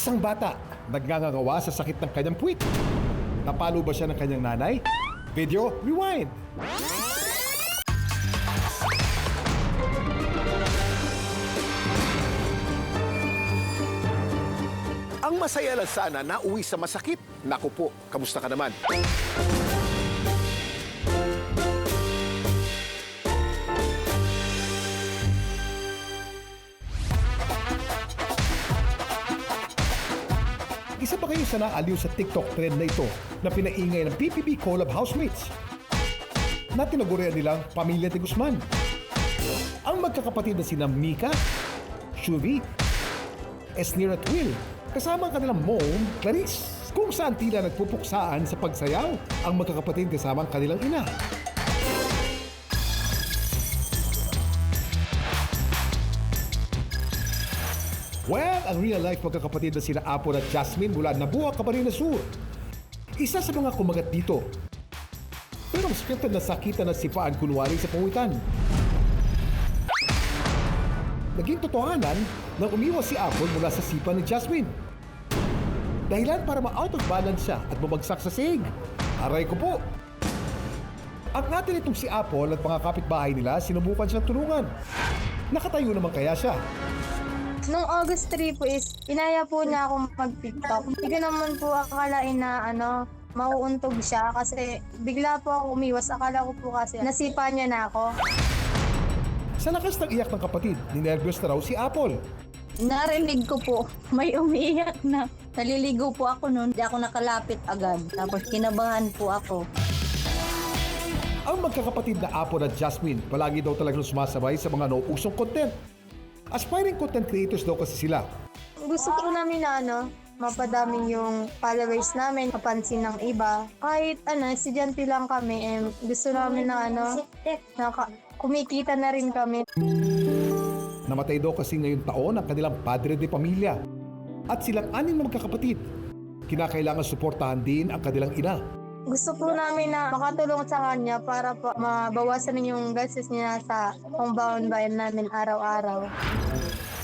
Isang bata nagngangawa sa sakit ng kanyang puwit. Napalo ba siya ng kanyang nanay? Video, rewind! Ang masaya lang sana na uwi sa masakit. Naku po, kamusta ka naman? Isa pa kayo sa naaliw sa TikTok trend na ito na pinaingay ng PPP collab housemates na tinagurian nilang Pamilya de Guzman. Ang magkakapatid na sina Mika, Shuvi, Esnir at Will, kasama ang kanilang mom, Clarice, kung saan tila nagpupuksaan sa pagsayaw ang magkakapatid kasama ang kanilang ina. Well, ang real-life magkakapatid na sina Apple at Jasmine mula Nabua, Camarines Sur. Isa sa mga kumagat dito. Pero ang scripted na sakitan na sipaan kunwari sa pawitan. Naging totohanan nang umiwas si Apple mula sa sipa ni Jasmine. Dahilan para ma-out of balance siya at bumagsak sa sahig. Aray ko po! Ang atin itong si Apple at mga kapitbahay nila sinubukan siyang tulungan. Nakatayo naman kaya siya. Nung August 3 po is, inaya po niya akong mag-TikTok. Hindi ko naman po akalain na mauuntog siya kasi bigla po ako umiwas. Akala ko po kasi nasipa niya na ako. Sa lakas ng iyak ng kapatid, ninervyos na raw si Apple. Narinig ko po, may umiiyak na. Naliligo po ako noon, di ako nakalapit agad. Tapos kinabahan po ako. Ang magkakapatid na Apple at Jasmine palagi daw talagang sumasabay sa mga nauusong content. Aspiring content creators daw kasi sila. Gusto ko namin na mapadaming yung followers namin, mapansin ng iba. Kahit estudyante lang kami, gusto namin na kumikita na rin kami. Namatay daw kasi ngayong taon ang kanilang padre de pamilya. At silang 6 na magkakapatid. Kinakailangan suportahan din ang kanilang ina. Gusto po namin na makatulong sa kanya para po mabawasan yung gastos niya sa pangbaon-bayan namin araw-araw.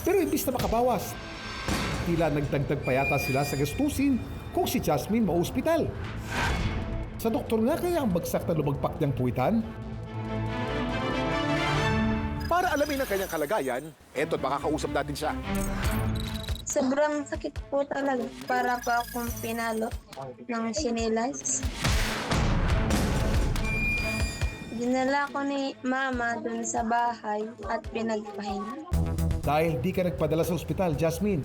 Pero imbis na makabawas, tila nagdagdag pa yata sila sa gastusin kung si Jasmine ma-ospital. Sa doktor nga kaya ang bagsak na lumagpak niyang puwitan? Para alamin ang kanyang kalagayan, eto makakausap natin siya. Sobrang sakit po talaga. Para po akong pinalo ng sinilas. Dinala ko ni mama dun sa bahay at pinagpahinga. Dahil di ka nagpadala sa ospital, Jasmine,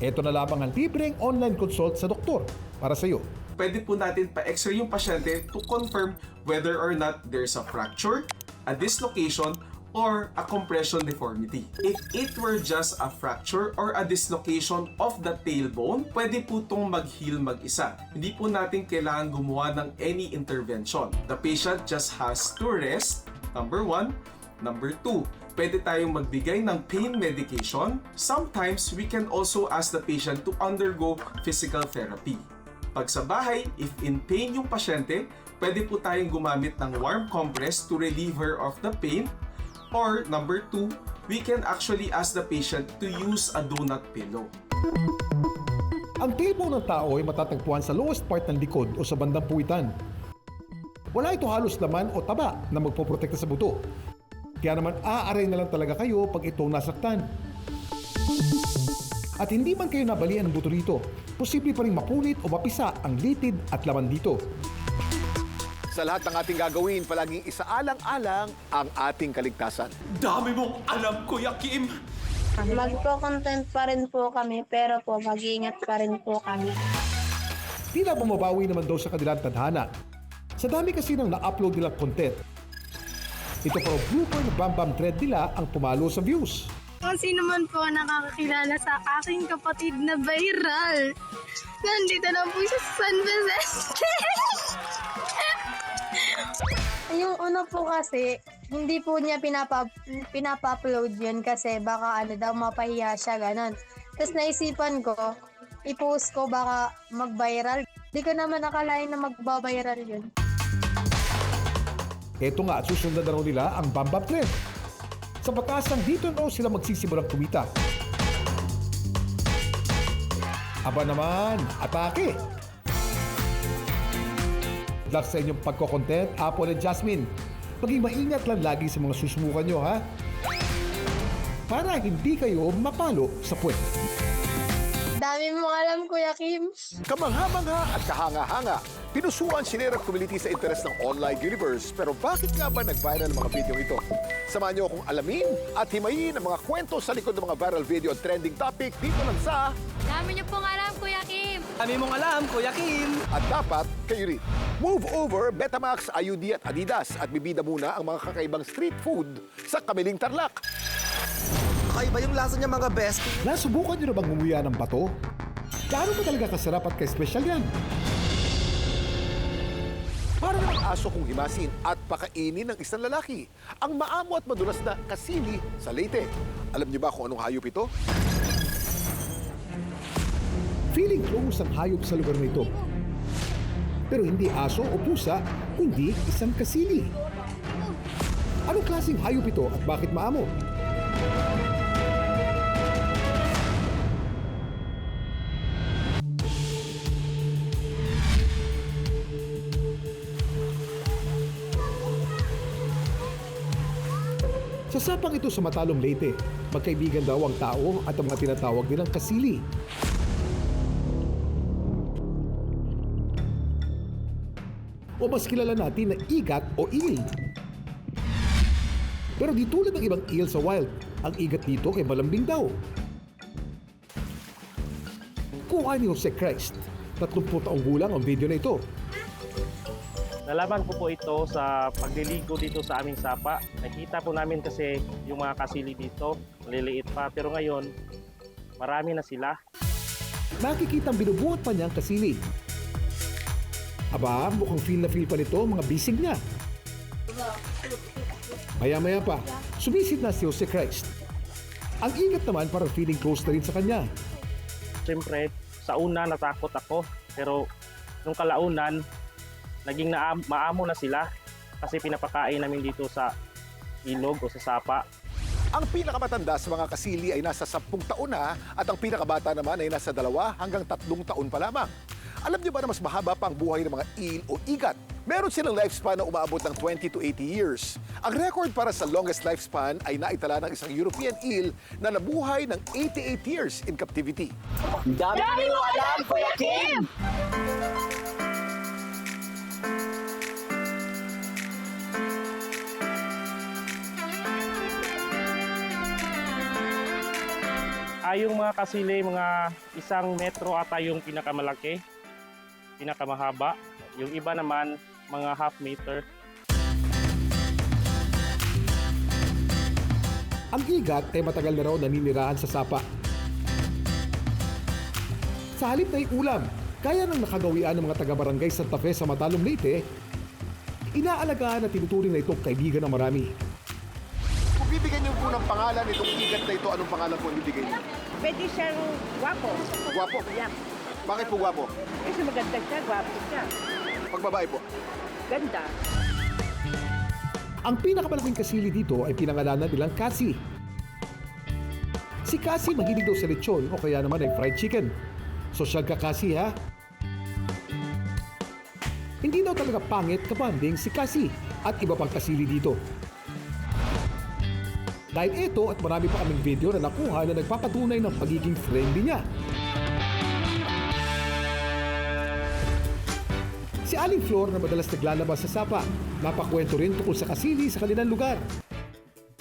eto na lamang ang libreng online consult sa doktor para sa iyo. Pwede po natin pa-x-ray yung pasyente to confirm whether or not there's a fracture, a dislocation, or a compression deformity. If it were just a fracture or a dislocation of the tailbone, pwede po itong mag-heal mag-isa. Hindi po natin kailangan gumawa ng any intervention. The patient just has to rest, number 1. Number 2, pwede tayong magbigay ng pain medication. Sometimes, we can also ask the patient to undergo physical therapy. Pag sa bahay, if in pain yung pasyente, pwede po tayong gumamit ng warm compress to relieve her of the pain. Or number 2, we can actually ask the patient to use a donut pillow. Ang tailbone ng tao ay matatagpuan sa lowest part ng likod o sa bandang puwitan. Wala ito halos laman o taba na magpoprotekta sa buto. Kaya naman aaray na lang talaga kayo pag itong nasaktan. At hindi man kayo nabalian ng buto rito, posible pa rin mapunit o mapisa ang litid at laman dito. Sa lahat ng ating gagawin, palaging isaalang-alang ang ating kaligtasan. Dami mong alam, Kuya Kim! Magpo-content pa rin po kami pero po mag-iingat pa rin po kami. Tila bumabawi naman daw sa kanilang tadhana. Sa dami kasi ng na-upload nilang content, ito pa blooper na Bam Bam thread nila ang pumalo sa views. Kung sino man po nakakakilala sa aking kapatid na viral. Nandito na po siya sa San Vicente. Yung una po kasi, hindi po niya pinapa-upload yun kasi baka daw mapahiya siya, ganon. Tapos naisipan ko, i-post ko baka mag-viral. Di ko naman nakalain na mag-viral yun. Ito nga at susundan na raw nila ang Bam Bam trend. Sa batasang dito raw sila magsisimulang kumita. Aba naman, atake! Luck sa inyong pagko-content, Apple at Jasmine. Maging maingat lang lagi sa mga susumukan nyo, ha? Para hindi kayo mapalo sa puwet. Dami mong alam, Kuya Kim. Kamangha-mangha at kahanga-hanga. Pinusuan si Nerap Community sa interes ng online universe. Pero bakit nga ba nag-viral ang mga video ito? Samahan niyo akong alamin at himayin ang mga kwento sa likod ng mga viral video at trending topic dito lang sa... Dami niyo pong alam, Kuya Kim. Kami mong alam, Kuya Kim! At dapat kayo rin. Move over, Betamax, IUD at Adidas at bibida muna ang mga kakaibang street food sa Kamiling Tarlac. Kakaiba yung lasa niya mga bestie. Nasubukan nyo na bang ngumuya ng bato? Gaano ba talaga kasarap at ka-special yan? Para ng aso kong himasin at pakainin ng isang lalaki. Ang maamo at madulas na kasili sa Leyte. Alam niyo ba kung anong hayop ito? Feeling close ang hayop sa lugar na ito. Pero hindi aso o pusa, kundi isang kasili. Anong klaseng hayop ito at bakit maamo? Sa sapang ito sa Matalom, Leyte, magkaibigan daw ang tao at ang mga tinatawag nilang kasili. O mas kilala natin na igat o eel. Pero di tulad ng ibang eel sa wild, ang igat dito ay malambing daw. Kuha ni Jose Christ, 30 taong gulang ang video na ito. Nalaman ko po ito sa pagliligo dito sa aming sapa. Nakita po namin kasi yung mga kasili dito, maliliit pa. Pero ngayon, marami na sila. Nakikitang binubuhat pa niya ang kasili. Aba, mukhang feel na feel pa nito mga bisig niya. Maya-maya pa, sumisid na si Jose Christ. Ang igat naman parang feeling close na rin sa kanya. Siyempre, sa una natakot ako. Pero nung kalaunan, naging maamo na sila kasi pinapakain namin dito sa ilog o sa sapa. Ang pinakamatanda sa mga kasili ay nasa 10 taon na at ang pinakabata naman ay nasa 2 hanggang 3 taon pa lamang. Alam niyo ba na mas mahaba pa ang buhay ng mga eel o igat? Meron silang lifespan na umaabot ng 20 to 80 years. Ang record para sa longest lifespan ay naitala ng isang European eel na nabuhay ng 88 years in captivity. Dami mong alam, Kuya Kim! Yung mga kasili, mga 1 metro ata yung pinakamalaki, pinakamahaba. Yung iba naman, mga half meter. Ang igat ay matagal na raw naninirahan sa sapa. Sa halip na ulam, kaya ng nakagawian ng mga taga-barangay Santa Fe sa Matalom, Leyte, inaalagaan at tinuturing na itong kaibigan ng marami. Kung bibigyan niyo po ng pangalan itong igat na ito, anong pangalan po ang bibigyan niyo? Pwede siyang gwapo. Gwapo? Yeah. Bakit po gwapo? Kasi maganda siya, gwapo siya. Pag babae po? Ganda. Ang pinakamalaking kasili dito ay pinangalanan nilang Cassie. Si Cassie mahilig daw sa lechon o kaya naman ay fried chicken. Sosyal ka, Cassie, ha? Hindi daw talaga pangit kabanding si Cassie at iba pang kasili dito. Dahil ito at marami pa kaming video na nakuha na nagpapatunay ng pagiging friendly niya. Si Aling Flor na madalas naglalabas sa sapa, napakwento rin tungkol sa kasili sa kanilang lugar.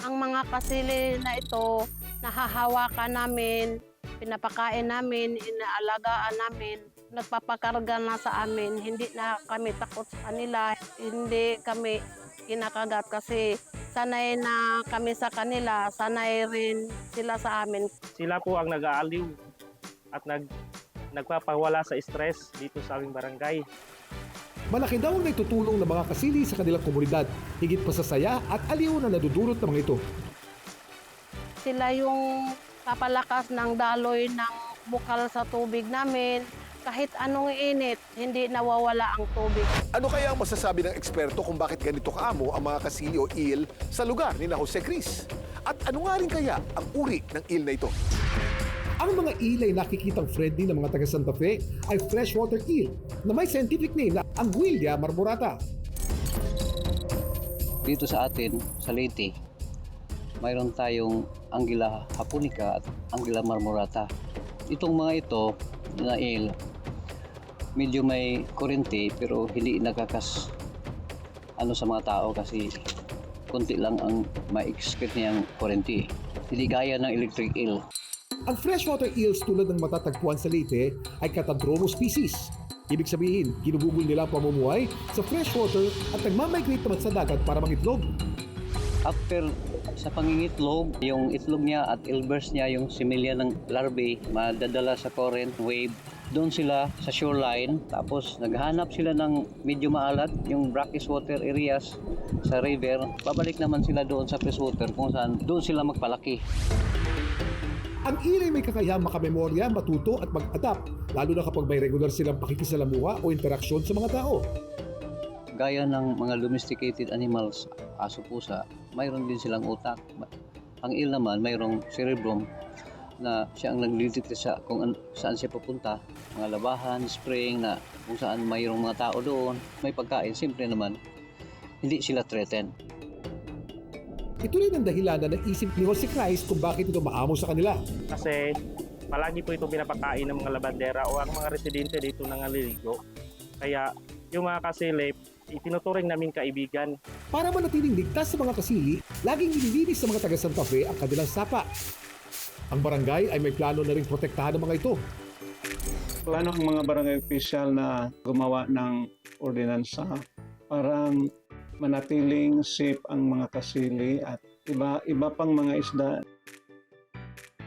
Ang mga kasili na ito, nahahawakan namin, pinapakain namin, inaalagaan namin, nagpapakarga na sa amin. Hindi na kami takot sa kanila, hindi kami kinakagat kasi sanay na kami sa kanila, sanay rin sila sa amin. Sila po ang nag-aaliw at nagpapawala sa stress dito sa aming barangay. Malaki daw ang naitutulong ng mga kasili sa kanilang komunidad, higit pa sa saya at aliw na nadudulot ng mga ito. Sila yung papalakas ng daloy ng bukal sa tubig namin. Kahit anong init, hindi nawawala ang tubig. Ano kaya ang masasabi ng eksperto kung bakit ganito kaamo ang mga kasili o eel sa lugar ni Jose Cris? At ano nga rin kaya ang uri ng eel na ito? Ang Ang mga eel ay nakikitang friendly ng mga taga Santa Fe ay freshwater eel na may scientific name na Anguilla marmorata. Dito sa atin, sa Leyte, mayroon tayong Anguilla japonica at Anguilla marmorata. Itong mga ito na eel, medyo may kurente pero hindi nakakas sa mga tao kasi konti lang ang ma-excrete niyang kurente. Hindi gaya ng electric eel. Ang freshwater eels tulad ng matatagpuan sa Leyte ay Catadromo species. Ibig sabihin, ginugugol nila ang pamumuhay sa freshwater at nagmamigrate naman sa dagat para mangitlog. After sa pangingitlog, yung itlog niya at elbers niya, yung similya ng larvae, madadala sa current wave. Doon sila sa shoreline, tapos naghanap sila ng medyo maalat, yung brackish water areas sa river. Babalik naman sila doon sa freshwater kung saan doon sila magpalaki. Ang eel ay may kakayahang makamemorya, matuto at mag-adapt, lalo na kapag may regular silang pakikisalamuha o interaksyon sa mga tao. Gaya ng mga domesticated animals, aso, pusa, mayroon din silang utak. Ang eel naman mayroong cerebrum na siya ang nagdidikta sa kung saan siya papunta. Mga labahan, spring na kung saan mayroong mga tao doon, may pagkain, simple naman, hindi sila threatened. Ito rin ang dahilan na naisip ni Jose Christ kung bakit ito maamo sa kanila. Kasi palagi po ito pinapakain ng mga labandera o ang mga residente dito nangaliligo. Kaya yung mga kasilip, itinuturing namin kaibigan. Para manatiling ligtas sa mga kasili, laging nililinis sa mga taga Santa Fe ang kanilang sapa. Ang barangay ay may plano na ring protektahan ng mga ito. Plano ang mga barangay official na gumawa ng ordinansa para manatiling safe ang mga kasili at iba pang mga isda.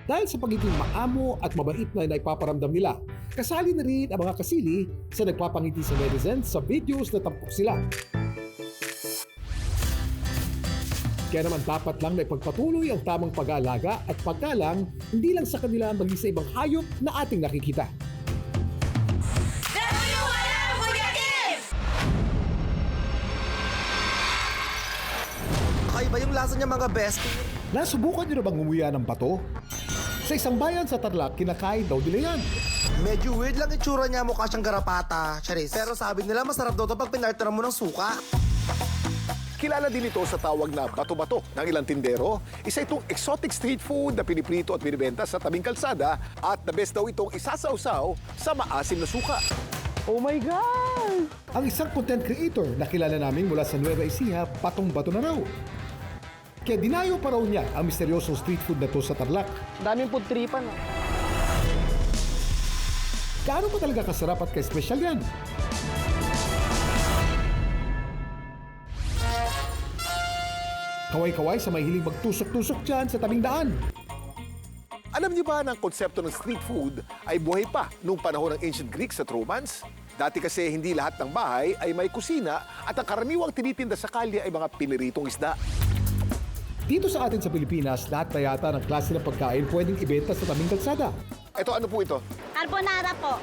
Dahil sa pagiging maamo at mabait na naipaparamdam nila, kasali na rin ang mga kasili sa nagpapangiti sa netizens sa videos na tampok sila. Kaya naman dapat lang na ipagpatuloy ang tamang pag-aalaga at paggalang hindi lang sa kanila maging sa ibang hayop na ating nakikita. Kakaiba yung lasa niya mga bestie. Nasubukan nyo na bang ngumuya ng bato? Sa isang bayan sa Tarlac, kinakain daw nila yan. Medyo weird lang itsura niya, mukha siyang garapata, Charis. Pero sabi nila masarap daw ito pag pinartira mo ng suka. Kilala din ito sa tawag na bato-bato ng ilang tindero. Isa itong exotic street food na piniprito at binibenta sa tabing kalsada at the best daw itong isasawsaw sa maasim na suka. Oh my God! Ang isang content creator na kilala namin mula sa Nueva Ecija, patong-bato na raw. Kaya dinayo pa raw niya ang misteryosong street food na to sa Tarlac. Daming food tripan. Gaano pa talaga kasarap at ka-espesyal yan? Kaway-kaway sa may hiling magtusok-tusok dyan sa tabing daan. Alam niyo ba na ang konsepto ng street food ay buhay pa noong panahon ng ancient Greeks at Romans? Dati kasi hindi lahat ng bahay ay may kusina at ang karaniwang tinitinda sa kalye ay mga piniritong isda. Dito sa atin sa Pilipinas, lahat na yata ng klase ng pagkain pwedeng ibenta sa tabing kalsada. Ito, ano po ito? Carbonara po.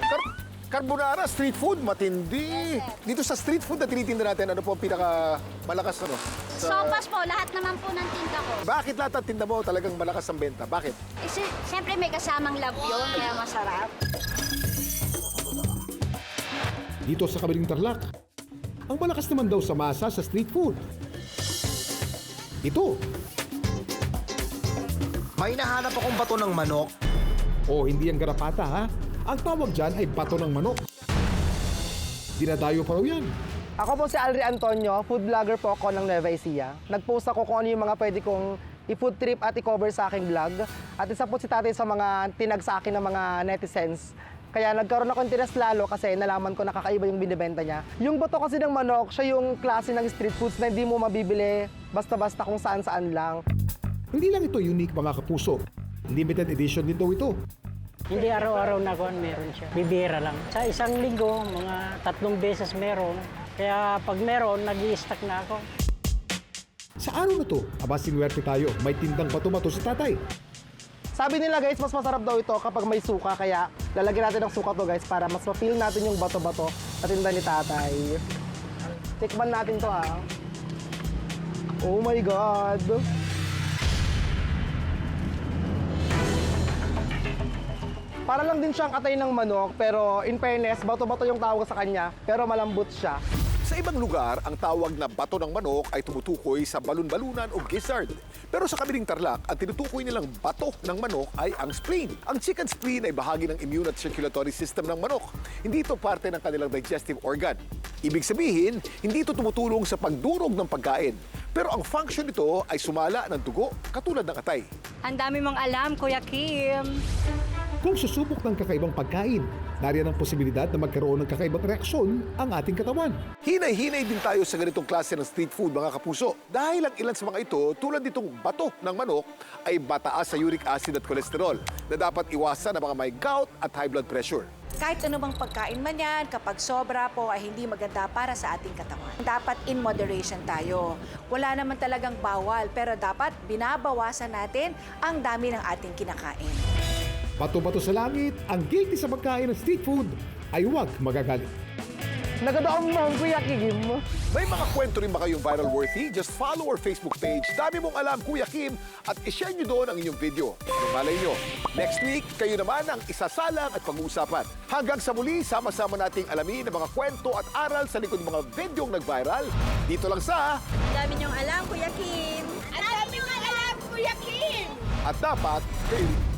Carbonara, street food, matindi. Dito sa street food na tinitinda natin, ano po ang pinakamalakas ano? Sopas po, lahat naman po ng tinda ko. Bakit lahat ng tinda mo talagang malakas ang benta? Bakit? Siyempre may kasamang love yun, kaya masarap. Dito sa kabilang Tarlac, ang malakas naman daw sa masa sa street food. Ito. May nahanap akong bato ng manok. O hindi ang garapata ha? Ang tawag dyan ay bato ng manok. Dinadayo pa raw yan. Ako po si Alri Antonio, food vlogger po ako ng Nueva Ecija. Nag-post ako kung ano yung mga pwede kong i-food trip at i-cover sa aking vlog. At isa po si tatay sa mga tinag sa akin ng mga netizens. Kaya nagkaroon ako interest lalo kasi nalaman ko nakakaiba yung binibenta niya. Yung bato kasi ng manok, siya yung klase ng street foods na hindi mo mabibili basta-basta kung saan-saan lang. Hindi lang ito unique mga kapuso. Limited edition din daw ito. Hindi araw-araw na meron siya. Bibira lang. Sa isang linggo, mga 3 beses meron. Kaya pag meron, nag-i-stack na ako. Sa araw na to, sinwerte tayo. May tindang bato-bato si tatay. Sabi nila guys, mas masarap daw ito kapag may suka. Kaya lalagyan natin ng suka to guys para mas ma-feel natin yung bato-bato sa tinda ni tatay. Tikman natin to ha. Oh my God! Para lang din siyang atay ng manok, pero in fairness, bato-bato yung tawag sa kanya, pero malambot siya. Sa ibang lugar, ang tawag na bato ng manok ay tumutukoy sa balon-balunan o gizzard. Pero sa Kamiling Tarlac, ang tinutukoy nilang bato ng manok ay ang spleen. Ang chicken spleen ay bahagi ng immune at circulatory system ng manok. Hindi ito parte ng kanilang digestive organ. Ibig sabihin, hindi ito tumutulong sa pagdurog ng pagkain. Pero ang function nito ay sumala ng dugo katulad ng atay. Ang dami mong alam, Kuya Kim. Kung susubok ng kakaibang pagkain, nariyan ang posibilidad na magkaroon ng kakaibang reaksyon ang ating katawan. Hinay-hinay din tayo sa ganitong klase ng street food, mga kapuso. Dahil ang ilan sa mga ito, tulad nitong bato ng manok, ay mataas sa uric acid at kolesterol na dapat iwasan ng mga may gout at high blood pressure. Kahit ano bang pagkain man yan, kapag sobra po ay hindi maganda para sa ating katawan. Dapat in moderation tayo. Wala naman talagang bawal, pero dapat binabawasan natin ang dami ng ating kinakain. Bato-bato sa langit, ang guilty sa pagkain ng street food ay huwag magagalit. Nagadaong mo, Kuya Kim. May mga kwento rin ba kayong viral worthy? Just follow our Facebook page, Dami Mong Alam, Kuya Kim, at ishare nyo doon ang inyong video. Kung malay nyo, next week, kayo naman ang isasalang at pag-uusapan. Hanggang sa muli, sama-sama nating alamin ang mga kwento at aral sa likod ng mga videong nag-viral. Dito lang sa Dami niyong alam, Kuya Kim. Ang dami mong alam, Kuya Kim! At Dapat Kayo